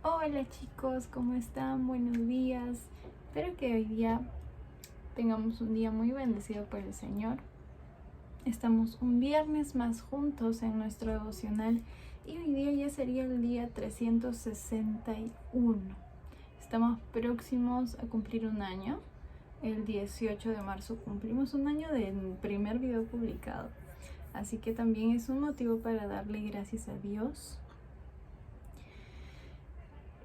Hola chicos, ¿cómo están? Buenos días. Espero que hoy día tengamos un día muy bendecido por el Señor. Estamos un viernes más juntos en nuestro devocional y hoy día ya sería el día 361. Estamos próximos a cumplir un año. El 18 de marzo cumplimos un año del primer video publicado. Así que también es un motivo para darle gracias a Dios.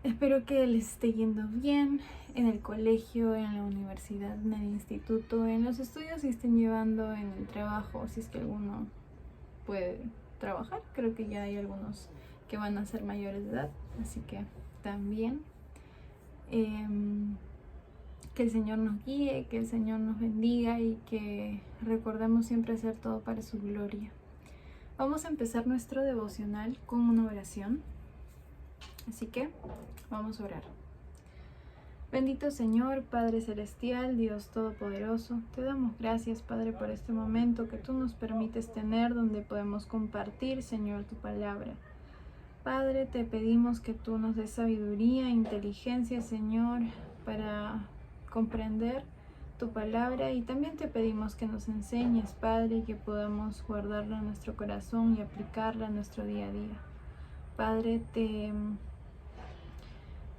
Espero que les esté yendo bien en el colegio, en la universidad, en el instituto, en los estudios, si estén llevando en el trabajo, si es que alguno puede trabajar. Creo que ya hay algunos que van a ser mayores de edad, así que también que el Señor nos guíe, que el Señor nos bendiga y que recordemos siempre hacer todo para su gloria. Vamos a empezar nuestro devocional con una oración. Así que vamos a orar. Bendito Señor, Padre Celestial, Dios Todopoderoso, te damos gracias, Padre, por este momento que tú nos permites tener donde podemos compartir, Señor, tu palabra. Padre, te pedimos que tú nos des sabiduría e inteligencia, Señor, para comprender tu palabra, y también te pedimos que nos enseñes, Padre, y que podamos guardarla en nuestro corazón y aplicarla en nuestro día a día. Padre,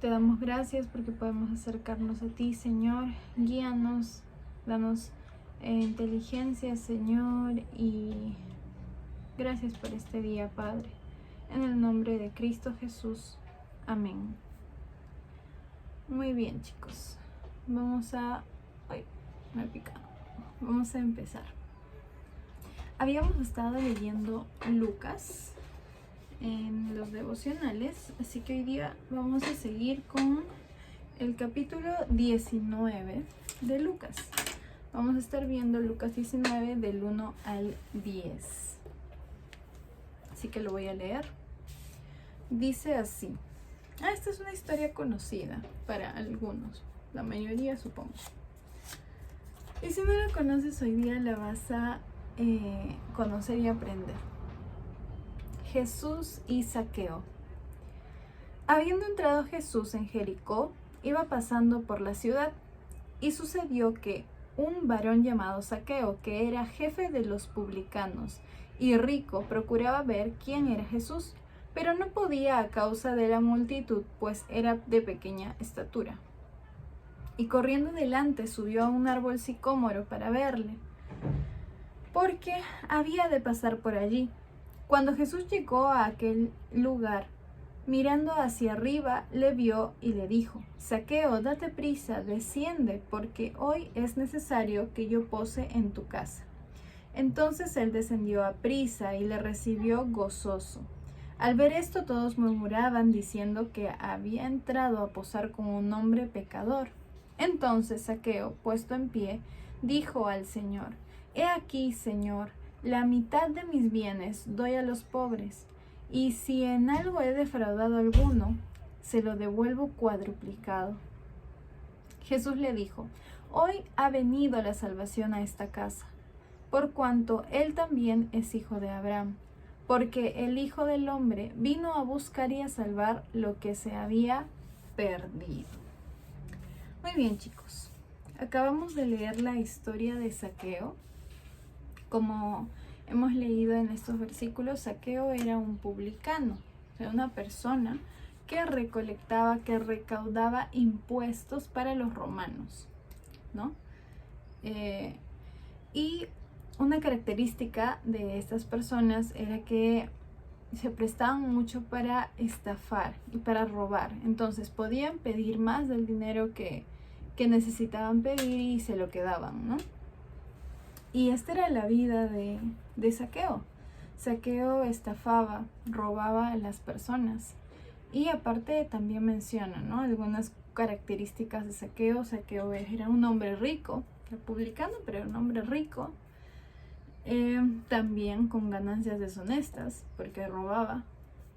te damos gracias porque podemos acercarnos a ti, Señor. Guíanos, danos inteligencia, Señor, y gracias por este día, Padre. En el nombre de Cristo Jesús. Amén. Muy bien, chicos. Vamos a... Ay, me he picado. Vamos a empezar. Habíamos estado leyendo Lucas en los devocionales, así que hoy día vamos a seguir con el capítulo 19 de Lucas. Vamos a estar viendo Lucas 19 del 1 al 10. Así que lo voy a leer. Dice así. Esta es una historia conocida para algunos, la mayoría supongo. Y si no la conoces hoy día la vas a conocer y aprender. Jesús y Zaqueo. Habiendo entrado Jesús en Jericó, iba pasando por la ciudad, y sucedió que un varón llamado Zaqueo, que era jefe de los publicanos y rico, procuraba ver quién era Jesús, pero no podía a causa de la multitud, pues era de pequeña estatura. Y corriendo delante subió a un árbol sicómoro para verle, porque había de pasar por allí. Cuando Jesús llegó a aquel lugar, mirando hacia arriba, le vio y le dijo: Zaqueo, date prisa, desciende, porque hoy es necesario que yo pose en tu casa. Entonces él descendió a prisa y le recibió gozoso. Al ver esto, todos murmuraban, diciendo que había entrado a posar con un hombre pecador. Entonces Zaqueo, puesto en pie, dijo al Señor: He aquí, Señor, la mitad de mis bienes doy a los pobres, y si en algo he defraudado a alguno, se lo devuelvo cuadruplicado. Jesús le dijo: Hoy ha venido la salvación a esta casa, por cuanto él también es hijo de Abraham, porque el Hijo del Hombre vino a buscar y a salvar lo que se había perdido. Muy bien, chicos, acabamos de leer la historia de Zaqueo. Como hemos leído en estos versículos, Zaqueo era un publicano, o sea, una persona que recolectaba, que recaudaba impuestos para los romanos, ¿no? Y una característica de estas personas era que se prestaban mucho para estafar y para robar. Entonces podían pedir más del dinero que necesitaban pedir y se lo quedaban, ¿no? Y esta era la vida de Zaqueo. Zaqueo estafaba, robaba a las personas. Y aparte también menciona, ¿no?, algunas características de Zaqueo. Zaqueo era un hombre rico, republicano, pero era un hombre rico. También con ganancias deshonestas, porque robaba.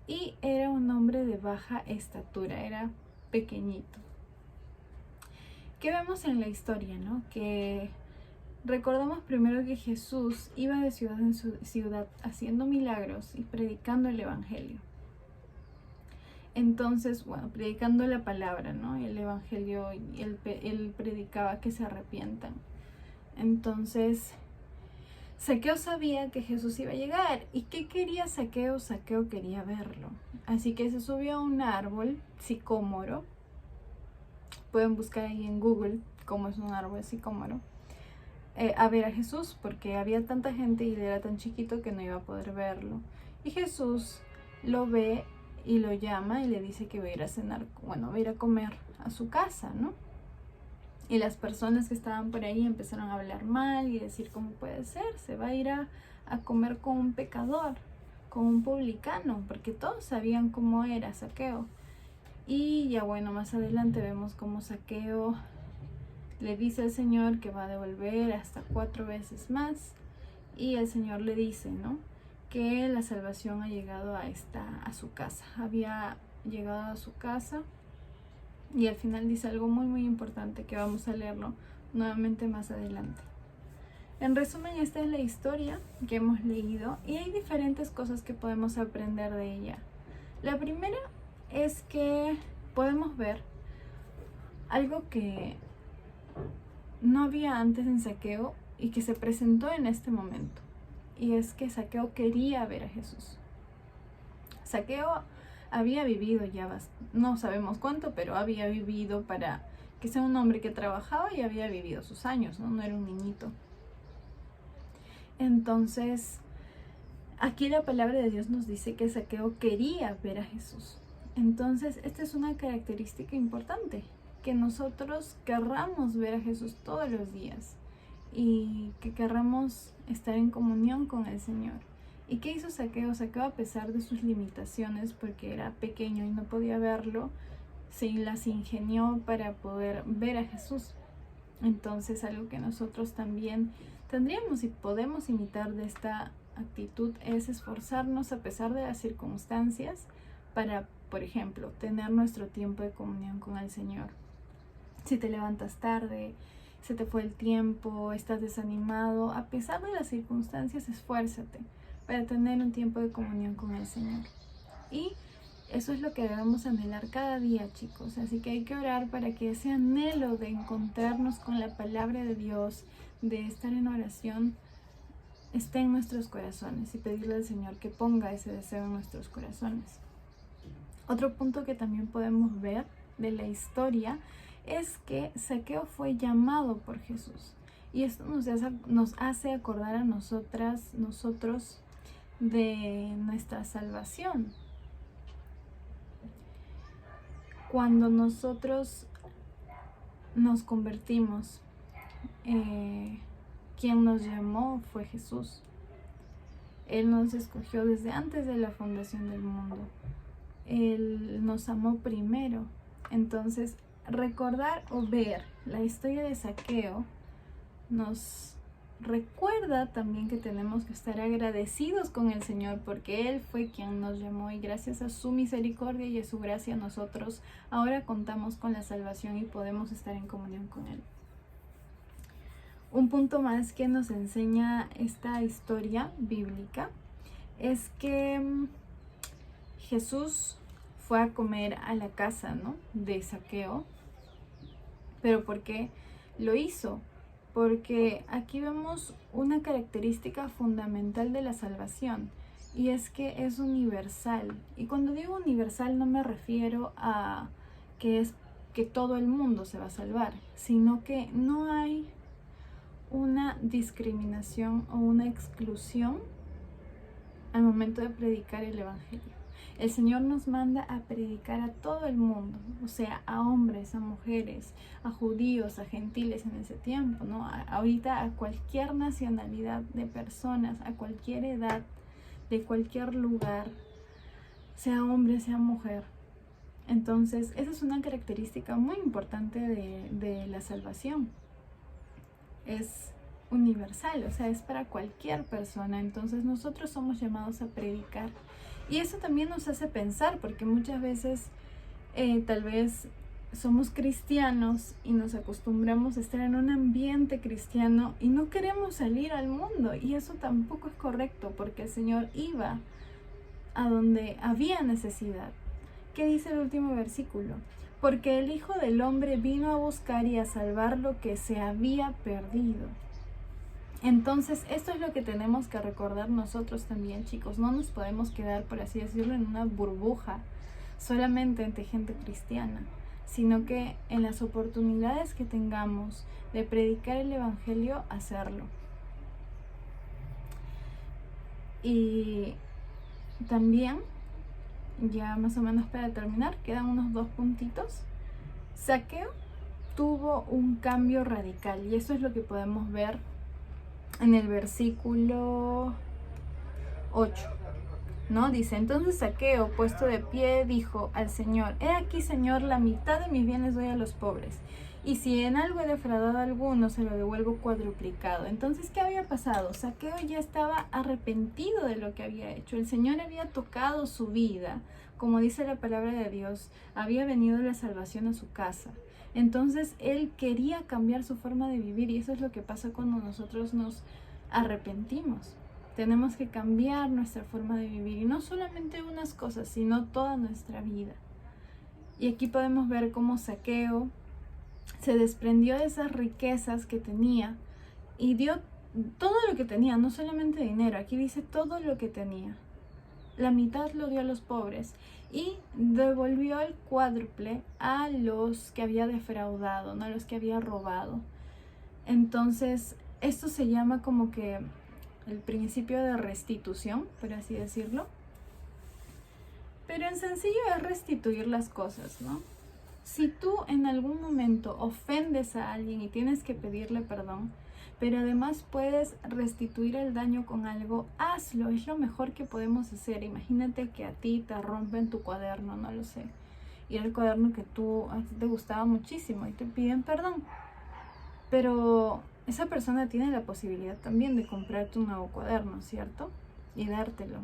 Y era un hombre de baja estatura, era pequeñito. ¿Qué vemos en la historia, no? Que recordamos primero que Jesús iba de ciudad en ciudad haciendo milagros y predicando el evangelio. Entonces, bueno, predicando la palabra, ¿no? El evangelio, y él predicaba que se arrepientan. Entonces, Zaqueo sabía que Jesús iba a llegar. ¿Y qué quería Zaqueo? Zaqueo quería verlo. Así que se subió a un árbol sicómoro. Pueden buscar ahí en Google cómo es un árbol sicómoro. A ver a Jesús, porque había tanta gente y él era tan chiquito que no iba a poder verlo. Y Jesús lo ve y lo llama y le dice que va a ir a cenar, bueno, va a ir a comer a su casa, ¿no? Y las personas que estaban por ahí empezaron a hablar mal y decir, ¿cómo puede ser? Se va a ir a comer con un pecador, con un publicano, porque todos sabían cómo era Zaqueo. Y ya bueno, más adelante vemos cómo Zaqueo le dice al Señor que va a devolver hasta 4 veces más. Y el Señor le dice, ¿no?, que la salvación ha llegado a su casa. Había llegado a su casa. Y al final dice algo muy muy importante que vamos a leerlo nuevamente más adelante. En resumen, esta es la historia que hemos leído y hay diferentes cosas que podemos aprender de ella. La primera es que podemos ver algo que no había antes en Zaqueo y que se presentó en este momento. Y es que Zaqueo quería ver a Jesús. Zaqueo había vivido ya, no sabemos cuánto, pero había vivido, para que sea un hombre que trabajaba, y había vivido sus años, ¿no? No era un niñito. Entonces, aquí la palabra de Dios nos dice que Zaqueo quería ver a Jesús. Entonces, esta es una característica importante, que nosotros querramos ver a Jesús todos los días y que querramos estar en comunión con el Señor. ¿Y qué hizo Zaqueo? Zaqueo, a pesar de sus limitaciones, porque era pequeño y no podía verlo, se las ingenió para poder ver a Jesús. Entonces, algo que nosotros también tendríamos y podemos imitar de esta actitud es esforzarnos a pesar de las circunstancias para, por ejemplo, tener nuestro tiempo de comunión con el Señor. Si te levantas tarde, se te fue el tiempo, estás desanimado, a pesar de las circunstancias, esfuérzate para tener un tiempo de comunión con el Señor. Y eso es lo que debemos anhelar cada día, chicos. Así que hay que orar para que ese anhelo de encontrarnos con la palabra de Dios, de estar en oración, esté en nuestros corazones, y pedirle al Señor que ponga ese deseo en nuestros corazones. Otro punto que también podemos ver de la historia es que Zaqueo fue llamado por Jesús. Y esto nos hace acordar a nosotros de nuestra salvación. Cuando nosotros nos convertimos, quien nos llamó fue Jesús. Él nos escogió desde antes de la fundación del mundo. Él nos amó primero. Entonces, recordar o ver la historia de Zaqueo nos recuerda también que tenemos que estar agradecidos con el Señor, porque Él fue quien nos llamó, y gracias a su misericordia y a su gracia nosotros ahora contamos con la salvación y podemos estar en comunión con Él. Un punto más que nos enseña esta historia bíblica es que Jesús fue a comer a la casa, ¿no?, de Zaqueo. ¿Pero por qué lo hizo? Porque aquí vemos una característica fundamental de la salvación, y es que es universal. Y cuando digo universal no me refiero a que todo el mundo se va a salvar, sino que no hay una discriminación o una exclusión al momento de predicar el evangelio. El Señor nos manda a predicar a todo el mundo, o sea, a hombres, a mujeres, a judíos, a gentiles en ese tiempo, ¿no? Ahorita a cualquier nacionalidad de personas, a cualquier edad, de cualquier lugar, sea hombre, sea mujer. Entonces, esa es una característica muy importante de la salvación. Es universal, o sea, es para cualquier persona. Entonces, nosotros somos llamados a predicar. Y eso también nos hace pensar, porque muchas veces tal vez somos cristianos y nos acostumbramos a estar en un ambiente cristiano y no queremos salir al mundo, y eso tampoco es correcto, porque el Señor iba a donde había necesidad. ¿Qué dice el último versículo? Porque el Hijo del Hombre vino a buscar y a salvar lo que se había perdido. Entonces, esto es lo que tenemos que recordar nosotros también, chicos. No nos podemos quedar, por así decirlo, en una burbuja solamente entre gente cristiana, sino que en las oportunidades que tengamos de predicar el Evangelio, hacerlo. Y también, ya más o menos para terminar, quedan unos 2 puntitos. Zaqueo tuvo un cambio radical y eso es lo que podemos ver en el versículo 8, ¿no? Dice, entonces Zaqueo, puesto de pie, dijo al Señor, he aquí, Señor, la mitad de mis bienes doy a los pobres, y si en algo he defraudado a alguno, se lo devuelvo cuadruplicado. Entonces, ¿qué había pasado? Zaqueo ya estaba arrepentido de lo que había hecho. El Señor había tocado su vida. Como dice la palabra de Dios, había venido la salvación a su casa. Entonces, él quería cambiar su forma de vivir, y eso es lo que pasa cuando nosotros nos arrepentimos. Tenemos que cambiar nuestra forma de vivir, y no solamente unas cosas, sino toda nuestra vida. Y aquí podemos ver cómo Zaqueo se desprendió de esas riquezas que tenía y dio todo lo que tenía, no solamente dinero, aquí dice todo lo que tenía. La mitad lo dio a los pobres y devolvió el cuádruple a los que había defraudado, no a los que había robado. Entonces, esto se llama como que el principio de restitución, por así decirlo. Pero en sencillo es restituir las cosas, ¿no? Si tú en algún momento ofendes a alguien y tienes que pedirle perdón, pero además puedes restituir el daño con algo, hazlo, es lo mejor que podemos hacer. Imagínate que a ti te rompen tu cuaderno, no lo sé, y era el cuaderno que a ti te gustaba muchísimo y te piden perdón, pero esa persona tiene la posibilidad también de comprarte un nuevo cuaderno, ¿cierto? Y dártelo,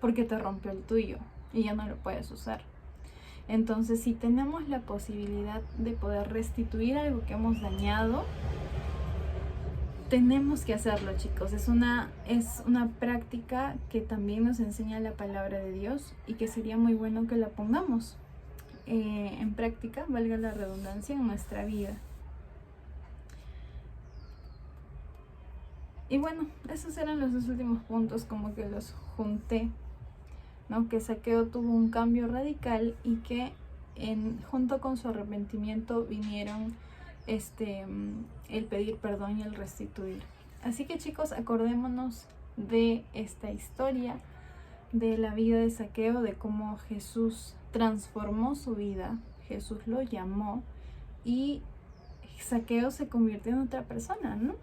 porque te rompió el tuyo y ya no lo puedes usar. Entonces, si tenemos la posibilidad de poder restituir algo que hemos dañado, tenemos que hacerlo, chicos. Es una práctica que también nos enseña la palabra de Dios y que sería muy bueno que la pongamos en práctica, valga la redundancia, en nuestra vida. Y bueno, esos eran los 2 últimos puntos, como que los junté, ¿no? Que Zaqueo tuvo un cambio radical y que junto con su arrepentimiento vinieron el pedir perdón y el restituir. Así que, chicos, acordémonos de esta historia, de la vida de Zaqueo, de cómo Jesús transformó su vida, Jesús lo llamó y Zaqueo se convirtió en otra persona, ¿no?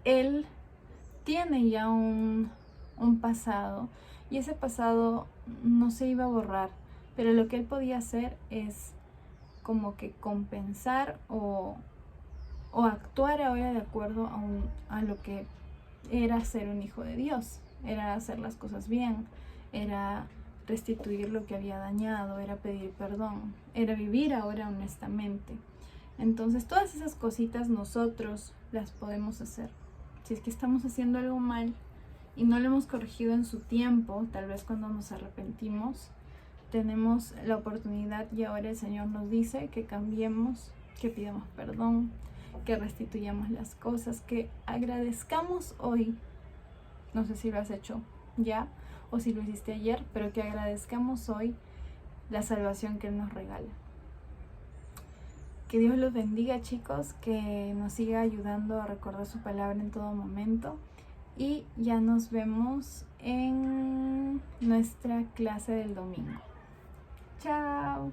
Él tiene ya un pasado, y ese pasado no se iba a borrar, pero lo que él podía hacer es como que compensar o actuar ahora de acuerdo a lo que era ser un hijo de Dios. Era hacer las cosas bien, era restituir lo que había dañado, era pedir perdón, era vivir ahora honestamente. Entonces, todas esas cositas nosotros las podemos hacer. Si es que estamos haciendo algo mal y no lo hemos corregido en su tiempo, tal vez cuando nos arrepentimos, tenemos la oportunidad, y ahora el Señor nos dice que cambiemos, que pidamos perdón, que restituyamos las cosas, que agradezcamos hoy. No sé si lo has hecho ya o si lo hiciste ayer, pero que agradezcamos hoy la salvación que Él nos regala. Que Dios los bendiga, chicos, que nos siga ayudando a recordar su palabra en todo momento, y ya nos vemos en nuestra clase del domingo. Chao.